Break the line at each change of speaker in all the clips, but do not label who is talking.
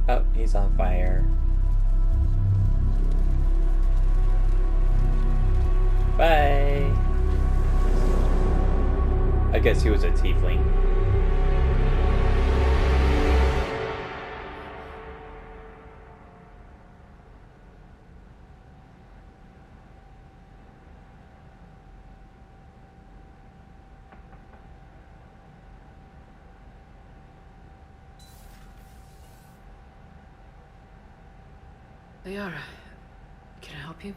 Oh, he's on fire. Bye! I guess he was a tiefling.
Liara, can I help you?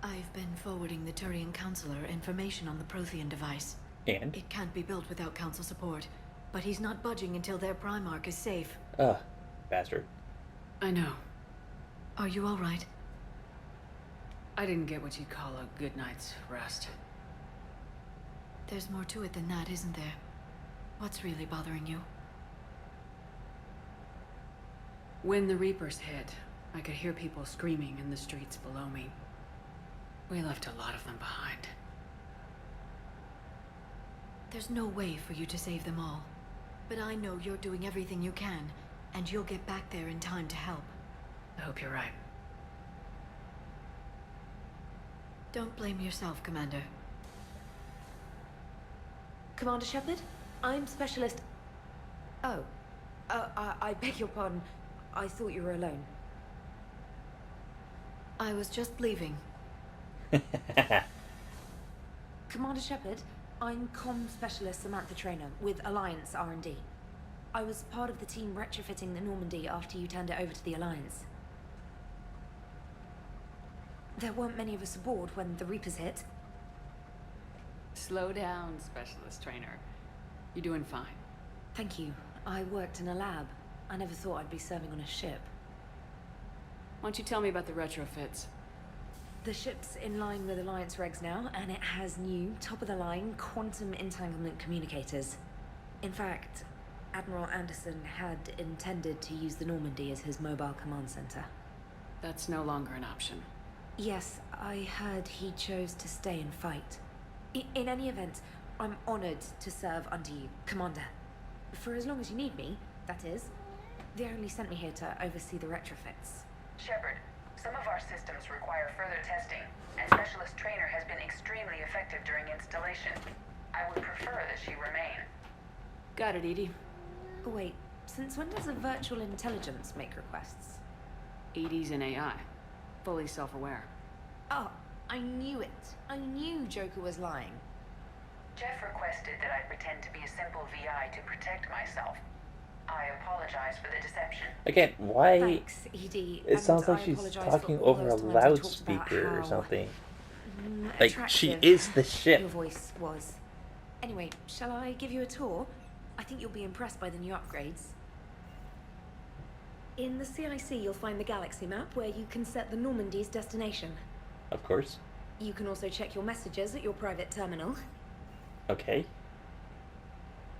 I've been forwarding the Turian Counselor information on the Prothean device.
And?
It can't be built without Council support, but he's not budging until their Primarch is safe.
Ugh, bastard.
I know.
Are you alright?
I didn't get what you'd call a good night's rest.
There's more to it than that, isn't there? What's really bothering you?
When the Reapers hit, I could hear people screaming in the streets below me. We left a lot of them behind.
There's no way for you to save them all. But I know you're doing everything you can, and you'll get back there in time to help.
I hope you're right.
Don't blame yourself, Commander.
Commander Shepard, I'm Specialist... Oh. I beg your pardon. I thought you were alone.
I was just leaving.
Commander Shepard, I'm Comm Specialist Samantha Traynor with Alliance R&D. I was part of the team retrofitting the Normandy after you turned it over to the Alliance. There weren't many of us aboard when the Reapers hit.
Slow down, Specialist Trainer. You're doing fine.
Thank you. I worked in a lab. I never thought I'd be serving on a ship.
Why don't you tell me about the retrofits?
The ship's in line with Alliance regs now, and it has new, top-of-the-line, quantum entanglement communicators. In fact, Admiral Anderson had intended to use the Normandy as his mobile command center.
That's no longer an option.
Yes, I heard he chose to stay and fight. In any event, I'm honored to serve under you, Commander. For as long as you need me, that is. They only sent me here to oversee the retrofits.
Shepard, some of our systems require further testing, and Specialist Traynor has been extremely effective during installation. I would prefer that she remain.
Got it, Edie.
Wait, since when does a virtual intelligence make requests?
Edie's an AI. Fully self-aware.
Oh, I knew it. I knew Joker was lying.
Jeff requested that I pretend to be a simple VI to protect myself. I apologize for the deception.
Again, why?
Thanks, Edie.
It sounds like
I
she's
apologize
talking
for all
over a
those times I talked about
loudspeaker or
how,
something. Like, she
attractive
is the ship.
Your voice was. Anyway, shall I give you a tour? I think you'll be impressed by the new upgrades. In the CIC, you'll find the galaxy map where you can set the Normandy's destination.
Of course.
You can also check your messages at your private terminal.
Okay.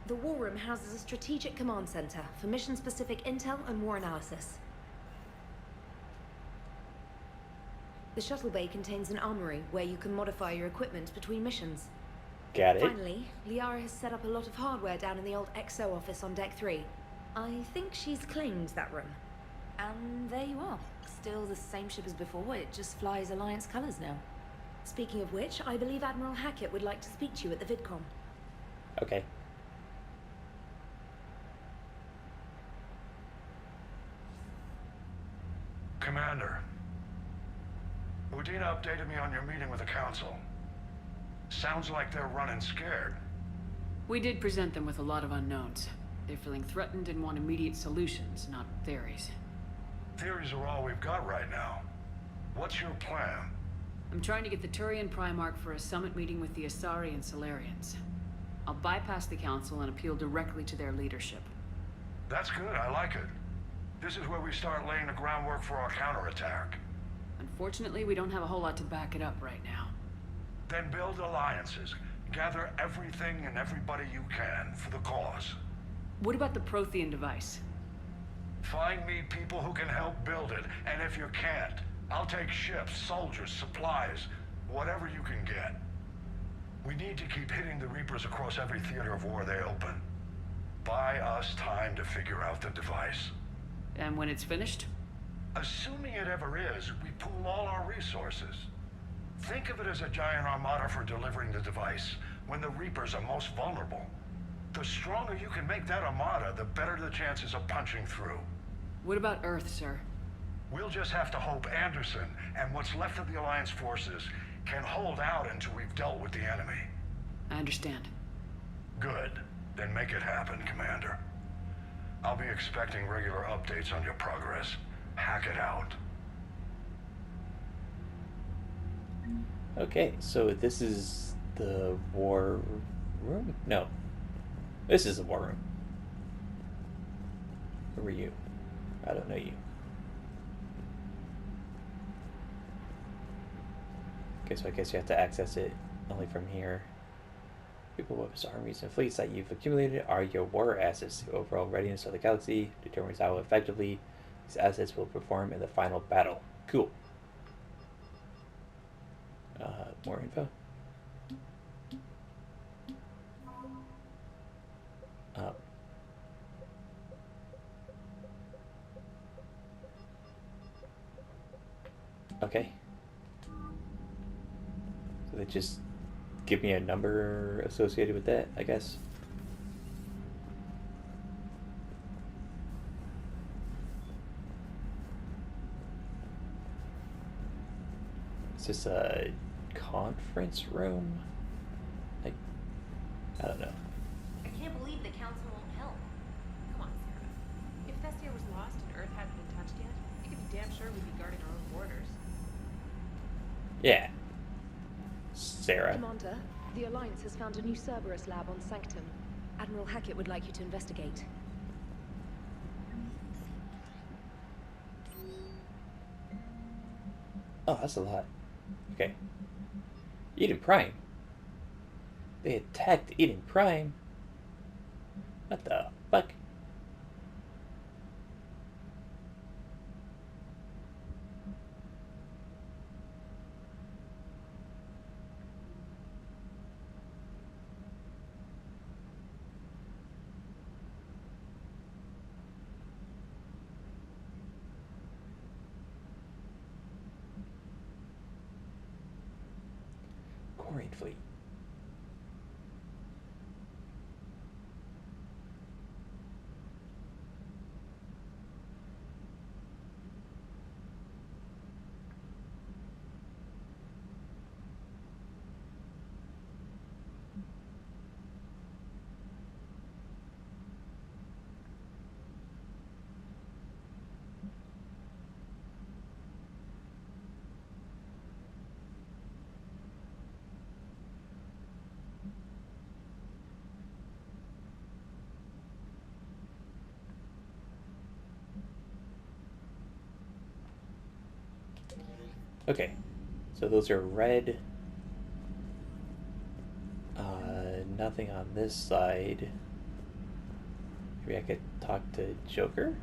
The War Room houses a strategic command center for mission-specific intel and war analysis. The shuttle bay contains an armory where you can modify your equipment between missions.
Got it.
Finally, Liara has set up a lot of hardware down in the old XO office on Deck 3. I think she's claimed that room. And there you are. Still the same ship as before, it just flies Alliance colors now. Speaking of which, I believe Admiral Hackett would like to speak to you at the VidCon.
Okay.
Commander, Udina updated me on your meeting with the Council. Sounds like they're running scared.
We did present them with a lot of unknowns. They're feeling threatened and want immediate solutions, not theories.
Theories are all we've got right now. What's your plan?
I'm trying to get the Turian Primarch for a summit meeting with the Asari and Solarians. I'll bypass the Council and appeal directly to their leadership.
That's good, I like it. This is where we start laying the groundwork for our counterattack.
Unfortunately, we don't have a whole lot to back it up right now.
Then build alliances. Gather everything and everybody you can for the cause.
What about the Prothean device?
Find me people who can help build it, and if you can't, I'll take ships, soldiers, supplies, whatever you can get. We need to keep hitting the Reapers across every theater of war they open. Buy us time to figure out the device.
And when it's finished?
Assuming it ever is, we pool all our resources. Think of it as a giant armada for delivering the device when the Reapers are most vulnerable. The stronger you can make that armada, the better the chances of punching through.
What about Earth, sir?
We'll just have to hope Anderson and what's left of the Alliance forces can hold out until we've dealt with the enemy.
I understand.
Good. Then make it happen, Commander. I'll be expecting regular updates on your progress. Hack it out.
Okay, so this is the war room? No. This is the war room. Who are you? I don't know you. Okay, so I guess you have to access it only from here. People, weapons, armies, and fleets that you've accumulated are your war assets. The overall readiness of the galaxy determines how effectively these assets will perform in the final battle. Cool. More info. Okay. So they just give me a number associated with that, I guess. Is this a conference room? Like, I don't know.
I can't believe the council won't help. Come on, Sarah. If Thessia was lost and Earth hadn't been touched yet, you could be damn sure we'd be guarding our own borders.
Yeah. Sarah.
Commander, the Alliance has found a new Cerberus lab on Sanctum. Admiral Hackett would like you to investigate.
Oh, that's a lot. Okay. Eden Prime. They attacked Eden Prime. What the fuck? Great fleet. Okay, so those are red. Nothing on this side. Maybe I could talk to Joker?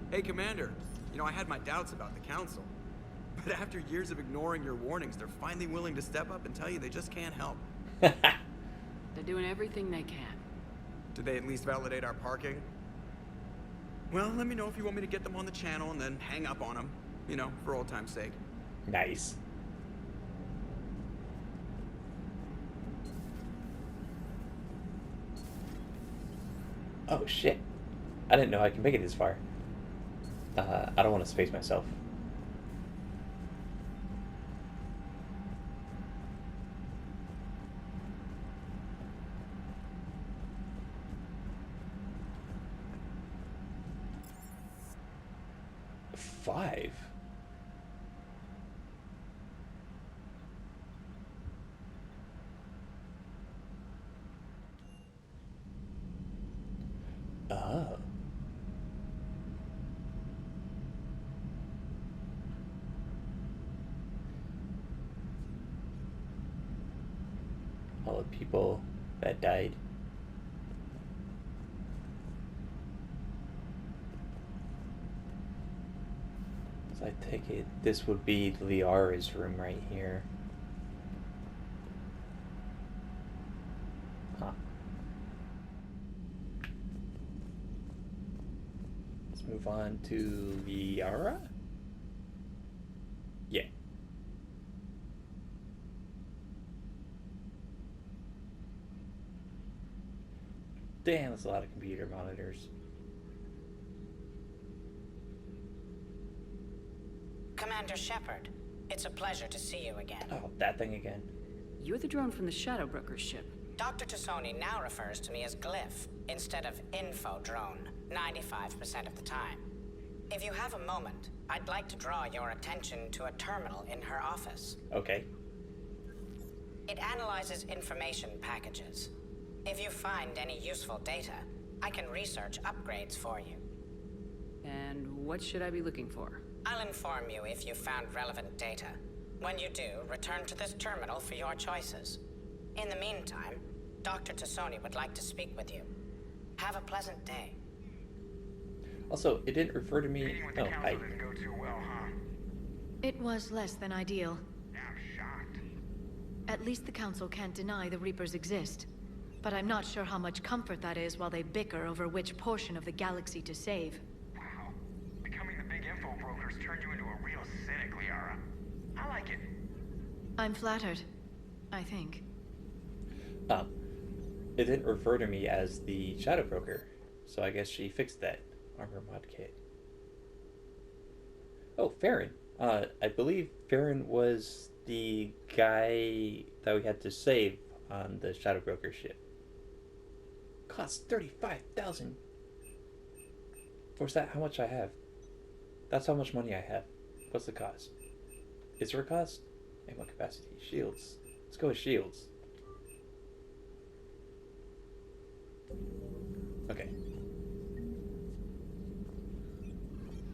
Hey, Commander. You know, I had my doubts about the Council. But after years of ignoring your warnings, they're finally willing to step up and tell you they just can't help.
They're doing everything they can.
Did they at least validate our parking? Well, let me know if you want me to get them on the channel and then hang up on them. You know, for old time's sake.
Nice. Oh shit. I didn't know I could make it this far. I don't want to space myself. Five? Oh. All the people that died. So I take it this would be Liara's room right here. Huh. Let's move on to Liara? Yeah. Damn, that's a lot of computer monitors.
Commander Shepard, it's a pleasure to see you again.
Oh, that thing again.
You're the drone from the Shadow Broker's ship.
Dr. Tassoni now refers to me as Glyph instead of Info Drone, 95% of the time. If you have a moment, I'd like to draw your attention to a terminal in her office.
Okay.
It analyzes information packages. If you find any useful data, I can research upgrades for you.
And what should I be looking for?
I'll inform you if you found relevant data. When you do, return to this terminal for your choices. In the meantime, Dr. Tassoni would like to speak with you. Have a pleasant day.
Also, it didn't refer to me.
Meeting with the
Oh,
council didn't go too well, huh?
It was less than ideal.
I'm shocked.
At least the Council can't deny the Reapers exist. But I'm not sure how much comfort that is while they bicker over which portion of the galaxy to save.
Wow. Becoming the big info brokers turned you into a real cynic, Liara. I like it.
I'm flattered. I think.
It didn't refer to me as the Shadow Broker, so I guess she fixed that. Armor mod kit. Oh, Farron. I believe Farron was the guy that we had to save on the Shadow Broker ship. Costs 35,000. Or is that how much I have? That's how much money I have. What's the cost? Is there a cost? Ammo capacity. Shields. Let's go with shields. Okay.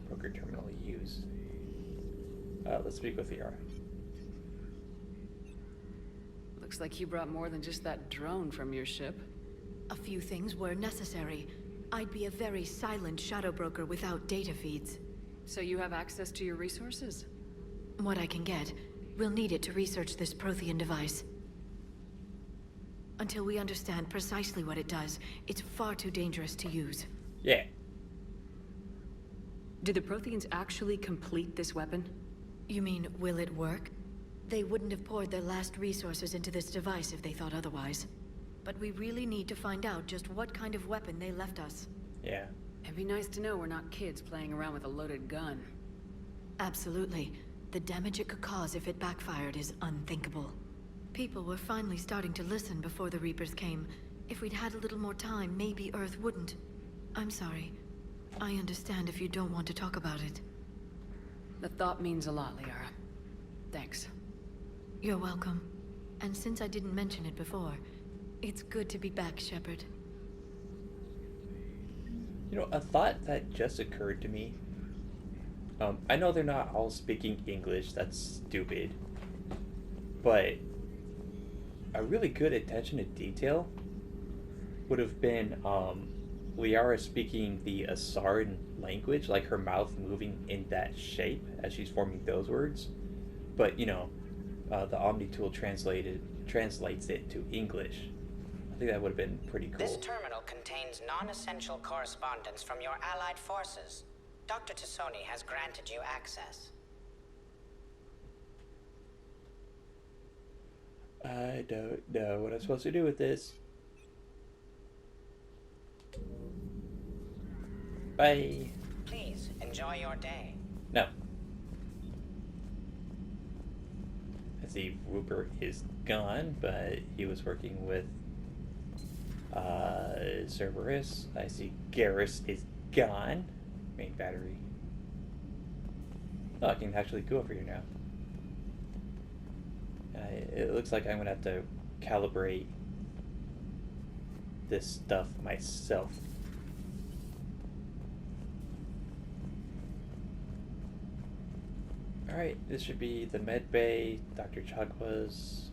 Broker terminal use. Let's speak with Liara.
Looks like you brought more than just that drone from your ship.
A few things were necessary. I'd be a very silent Shadow Broker without data feeds.
So you have access to your resources?
What I can get. We'll need it to research this Prothean device. Until we understand precisely what it does, it's far too dangerous to use.
Yeah.
Did the Protheans actually complete this weapon?
You mean, will it work? They wouldn't have poured their last resources into this device if they thought otherwise. But we really need to find out just what kind of weapon they left us.
Yeah.
It'd be nice to know we're not kids playing around with a loaded gun.
Absolutely. The damage it could cause if it backfired is unthinkable. People were finally starting to listen before the Reapers came. If we'd had a little more time, maybe Earth wouldn't. I'm sorry. I understand if you don't want to talk about it.
The thought means a lot, Liara. Thanks.
You're welcome. And since I didn't mention it before, it's good to be back, Shepard.
You know, a thought that just occurred to me. I know they're not all speaking English, that's stupid. But a really good attention to detail would have been Liara speaking the Asaran language, like her mouth moving in that shape as she's forming those words. But, you know, the Omni tool translates it to English. I think that would have been pretty cool.
This terminal contains non-essential correspondence from your allied forces. Dr. Tassoni has granted you access.
I don't know what I'm supposed to do with this. Bye.
Please, enjoy your day.
No. I see Rupert is gone, but he was working with Cerberus. I see Garrus is gone. Main battery. Oh, I can actually go over here now. It looks like I'm gonna have to calibrate this stuff myself. Alright, this should be the med bay. Dr. Chagwa's.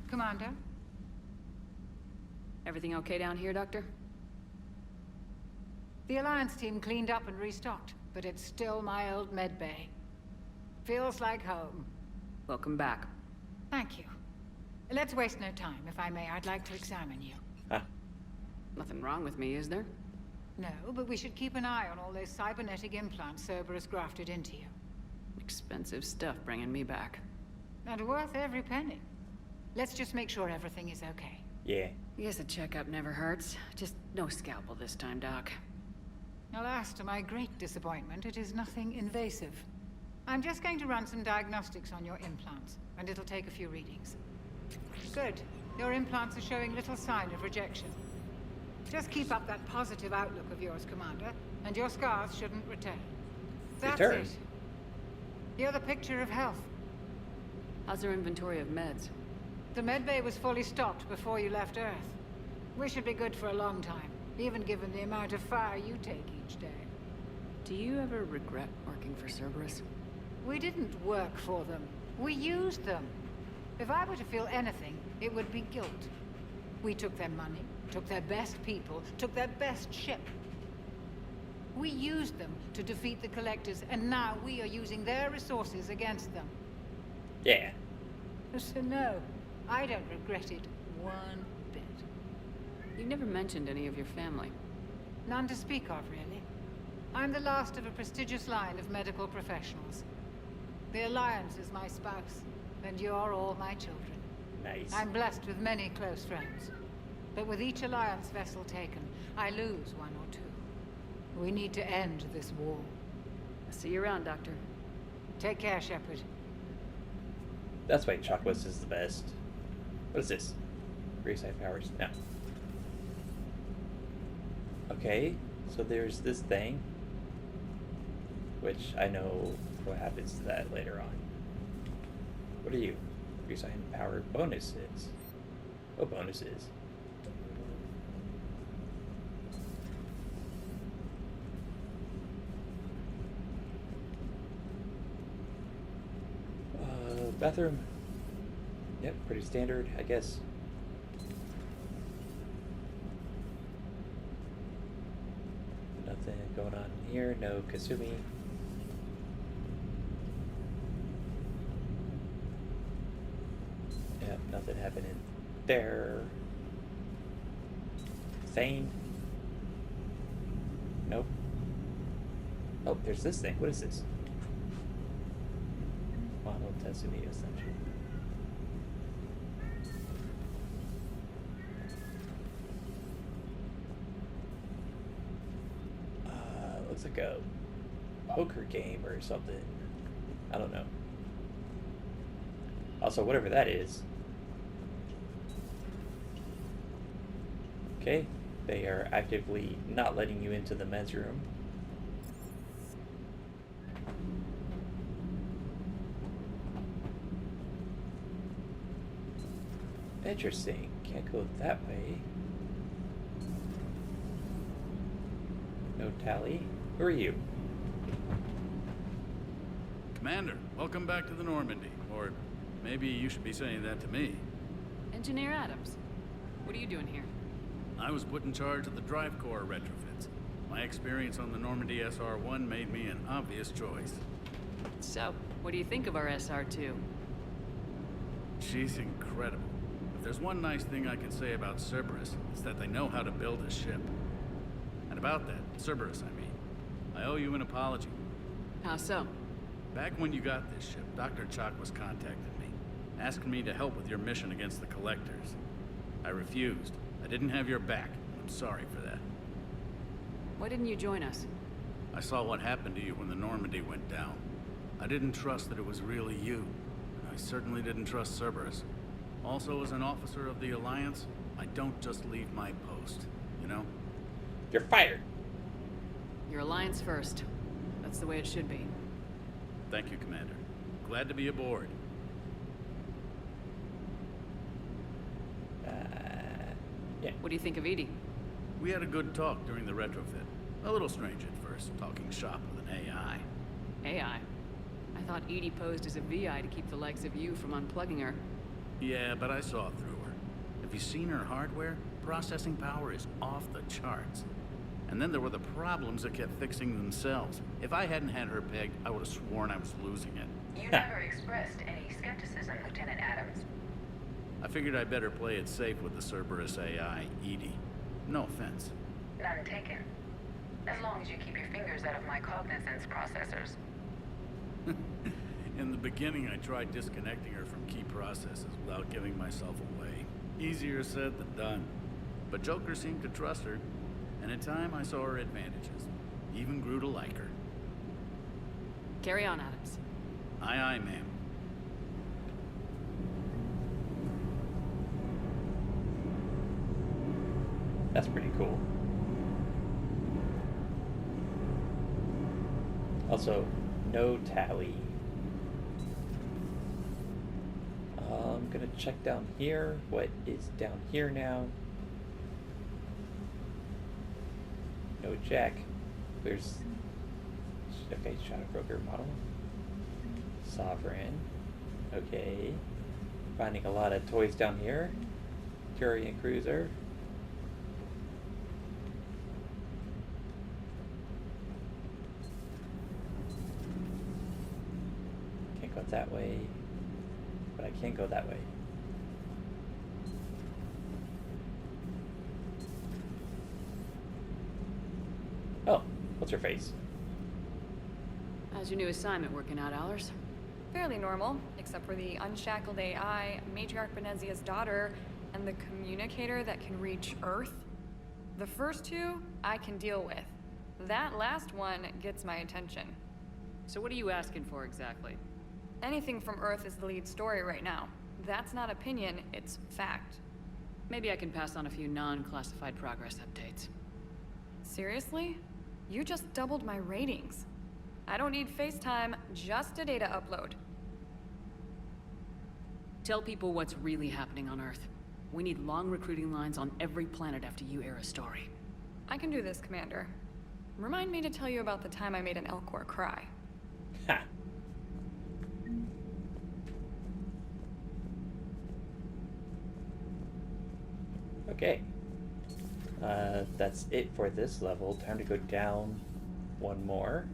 Commander? Everything okay down here, Doctor?
The Alliance team cleaned up and restocked, but it's still my old med bay. Feels like home.
Welcome back.
Thank you. Let's waste no time. If I may, I'd like to examine you.
Huh.
Nothing wrong with me, is there?
No, but we should keep an eye on all those cybernetic implants Cerberus grafted into you.
Expensive stuff bringing me back.
And worth every penny. Let's just make sure everything is okay.
Yeah.
Guess a checkup never hurts. Just no scalpel this time, Doc.
Alas, to my great disappointment, it is nothing invasive. I'm just going to run some diagnostics on your implants, and it'll take a few readings. Good. Your implants are showing little sign of rejection. Just keep up that positive outlook of yours, Commander, and your scars shouldn't return. That's
Return?
it. You're the picture of health.
How's our inventory of meds?
The medbay was fully stocked before you left Earth. We should be good for a long time, even given the amount of fire you take each day.
Do you ever regret working for Cerberus?
We didn't work for them. We used them. If I were to feel anything, it would be guilt. We took their money, took their best people, took their best ship. We used them to defeat the Collectors, and now we are using their resources against them.
Yeah.
So no, I don't regret it one bit.
You never mentioned any of your family.
None to speak of, really. I'm the last of a prestigious line of medical professionals. The Alliance is my spouse, and you're all my children.
Nice.
I'm blessed with many close friends. But with each Alliance vessel taken, I lose one or two. We need to end this war.
I'll see you around, Doctor.
Take care, Shepard.
That's why Chocolates is the best. What is this? Grease-eye powers? No. Okay, so there's this thing. Which I know what happens to that later on. What are you? Grease-eye power bonuses. What bonuses? Bathroom. Yep, pretty standard, I guess. Nothing going on here. No Kasumi. Yep, nothing happening there. Thane. Nope. Oh, there's this thing. What is this? Model Tessuni essentially. Looks like a poker game or something. I don't know. Also, whatever that is. Okay, they are actively not letting you into the men's room. Interesting. Can't go that way. No tally. Who are you?
Commander, welcome back to the Normandy. Or maybe you should be saying that to me.
Engineer Adams. What are you doing here?
I was put in charge of the drive core retrofits. My experience on the Normandy SR-1 made me an obvious choice.
So, what do you think of our SR-2?
She's incredible. If there's one nice thing I can say about Cerberus, it's that they know how to build a ship. And about that, Cerberus, I mean, I owe you an apology.
How so?
Back when you got this ship, Dr. Chakwas contacted me, asking me to help with your mission against the Collectors. I refused. I didn't have your back. I'm sorry for that.
Why didn't you join us?
I saw what happened to you when the Normandy went down. I didn't trust that it was really you. I certainly didn't trust Cerberus. Also, as an officer of the Alliance, I don't just leave my post, you know?
You're fired.
Your Alliance first. That's the way it should be.
Thank you, Commander. Glad to be aboard.
Yeah.
What do you think of Edie?
We had a good talk during the retrofit. A little strange at first, talking shop with an AI.
AI? I thought Edie posed as a VI to keep the likes of you from unplugging her.
Yeah, but I saw through her. Have you seen her hardware? Processing power is off the charts. And then there were the problems that kept fixing themselves. If I hadn't had her pegged, I would have sworn I was losing it.
You never expressed any skepticism, Lieutenant Adams.
I figured I'd better play it safe with the Cerberus AI, Edie. No offense.
None taken. As long as you keep your fingers out of my cognizance processors.
In the beginning, I tried disconnecting her from key processes without giving myself away. Easier said than done. But Joker seemed to trust her, and in time I saw her advantages. Even grew to like her.
Carry on, Adams.
Aye, aye, ma'am.
That's pretty cool. Also, no tally. I'm gonna check down here. What is down here now? No jack. There's... Okay, Shadow Broker model. Sovereign. Okay. Finding a lot of toys down here. Turian Cruiser. Can't go that way. But I can go that way. Oh, what's her face?
How's your new assignment working out, Allers?
Fairly normal, except for the unshackled AI, Matriarch Benezia's daughter, and the communicator that can reach Earth. The first two, I can deal with. That last one gets my attention.
So what are you asking for exactly?
Anything from Earth is the lead story right now. That's not opinion, it's fact.
Maybe I can pass on a few non-classified progress updates.
Seriously? You just doubled my ratings. I don't need FaceTime, just a data upload.
Tell people what's really happening on Earth. We need long recruiting lines on every planet after you air a story.
I can do this, Commander. Remind me to tell you about the time I made an Elcor cry.
Ha! Okay. That's it for this level. Time to go down one more.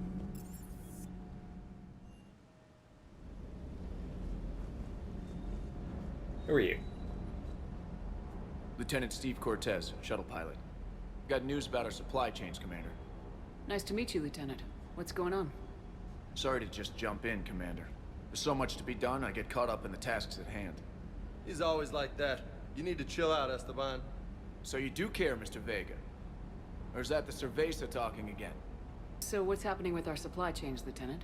Who are you?
Lieutenant Steve Cortez, shuttle pilot. Got news about our supply chains, Commander.
Nice to meet you, Lieutenant. What's going on?
Sorry to just jump in, Commander. There's so much to be done, I get caught up in the tasks at hand.
He's always like that. You need to chill out, Esteban.
So you do care, Mr. Vega? Or is that the Cerveza talking again?
So what's happening with our supply chains, Lieutenant?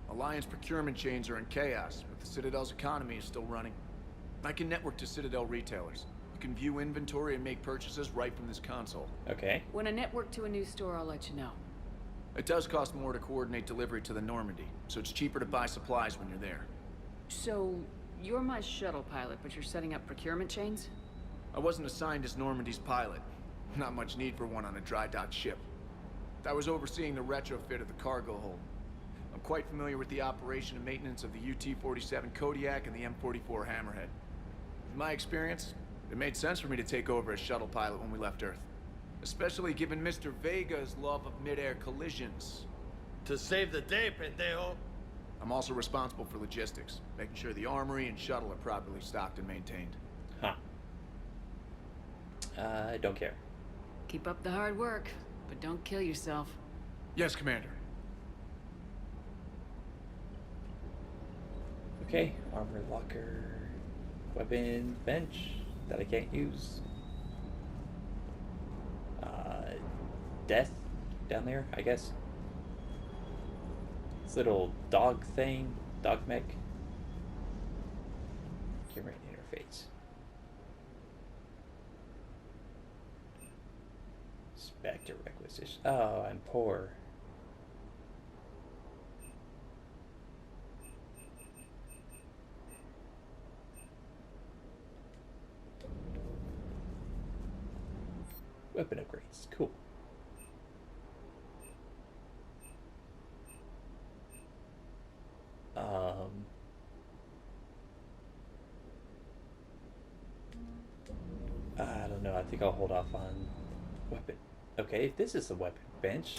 Alliance procurement chains are in chaos, but the Citadel's economy is still running. I can network to Citadel retailers. You can view inventory and make purchases right from this console.
Okay.
When I network to a new store, I'll let you know.
It does cost more to coordinate delivery to the Normandy, so it's cheaper to buy supplies when you're there.
So, you're my shuttle pilot, but you're setting up procurement chains?
I wasn't assigned as Normandy's pilot. Not much need for one on a dry dock ship. I was overseeing the retrofit of the cargo hold. I'm quite familiar with the operation and maintenance of the UT-47 Kodiak and the M44 Hammerhead. In my experience, it made sense for me to take over as shuttle pilot when we left Earth. Especially given Mr. Vega's love of mid-air collisions.
To save the day, pendejo.
I'm also responsible for logistics, making sure the armory and shuttle are properly stocked and maintained.
Huh. I don't care.
Keep up the hard work, but don't kill yourself.
Yes, Commander.
Okay, armor locker, weapon bench that I can't use. Death down there, I guess. This little dog thing, dog mech. Camera interface. Spectre requisition. Oh, I'm poor. Weapon upgrades. Cool. I don't know. I think I'll hold off on weapon. Okay, if this is the weapon bench,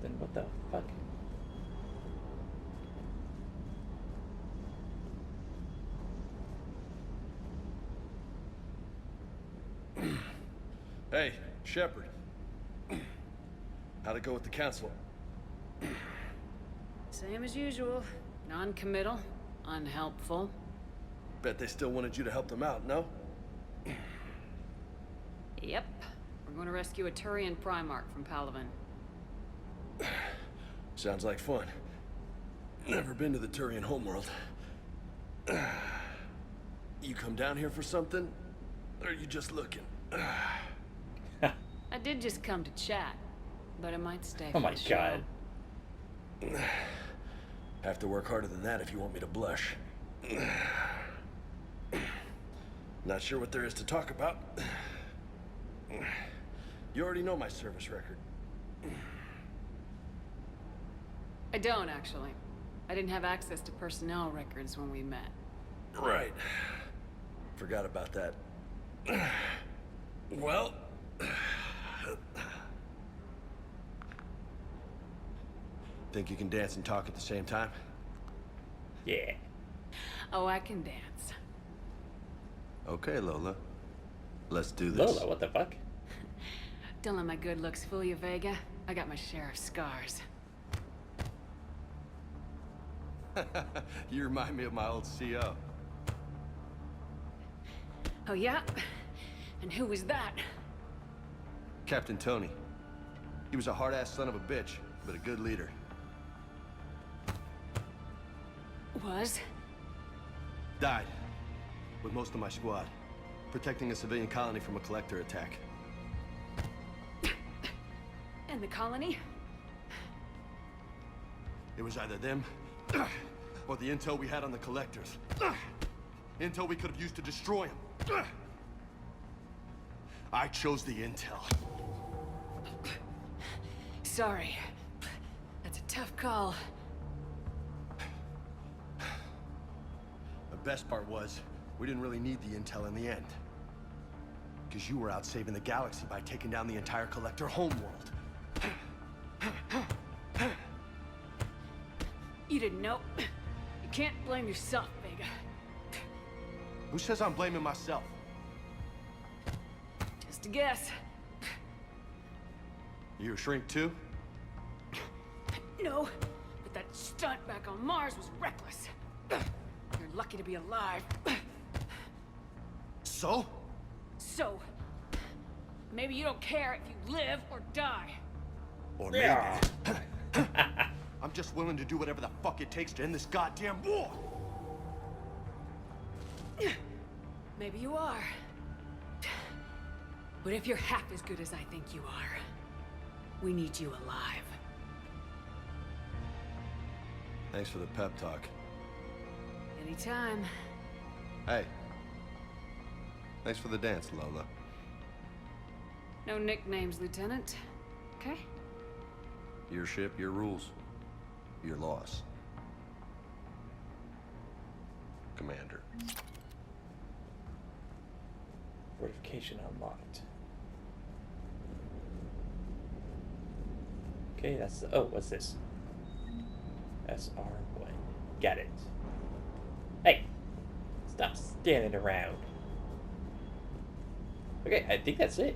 then what the fuck?
Hey, Shepard. How'd it go with the council?
Same as usual. Non-committal, unhelpful.
Bet they still wanted you to help them out, no?
Yep. We're going to rescue a Turian Primarch from Palaven.
Sounds like fun. Never been to the Turian homeworld. You come down here for something? Or are you just looking?
I did just come to chat, but I might stay
Oh
for
my
the
god.
show.
Have to work harder than that if you want me to blush. Not sure what there is to talk about. You already know my service record.
I don't, actually. I didn't have access to personnel records when we met.
Right. Forgot about that. Well... Think you can dance and talk at the same time?
Yeah.
Oh, I can dance.
Okay, Lola. Let's do this.
Lola, what the fuck?
Don't let my good looks fool you, Vega. I got my share of scars.
You remind me of my old CO.
Oh, yeah? And who was that?
Captain Tony. He was a hard-ass son of a bitch, but a good leader.
Was?
Died. With most of my squad. Protecting a civilian colony from a collector attack.
And the colony?
It was either them, or the intel we had on the collectors. Intel we could have used to destroy them. I chose the intel.
Sorry. That's a tough call.
The best part was, we didn't really need the intel in the end. Because you were out saving the galaxy by taking down the entire collector homeworld.
You didn't know. You can't blame yourself, Vega.
Who says I'm blaming myself?
Just a guess.
You a shrink too?
No, but that stunt back on Mars was reckless. You're lucky to be alive.
So?
So, maybe you don't care if you live or die.
Or maybe... I'm just willing to do whatever the fuck it takes to end this goddamn war!
Maybe you are. But if you're half as good as I think you are, we need you alive.
Thanks for the pep talk.
Anytime.
Hey. Thanks for the dance, Lola.
No nicknames, Lieutenant. Okay?
Your ship, your rules. Your loss. Commander.
Fortification unlocked. Okay, that's... Oh, what's this? SR1. Got it. Hey! Stop standing around. Okay, I think that's it.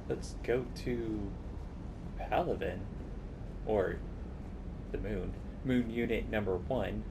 Let's go to Palaven. Or the moon. Moon unit number 1.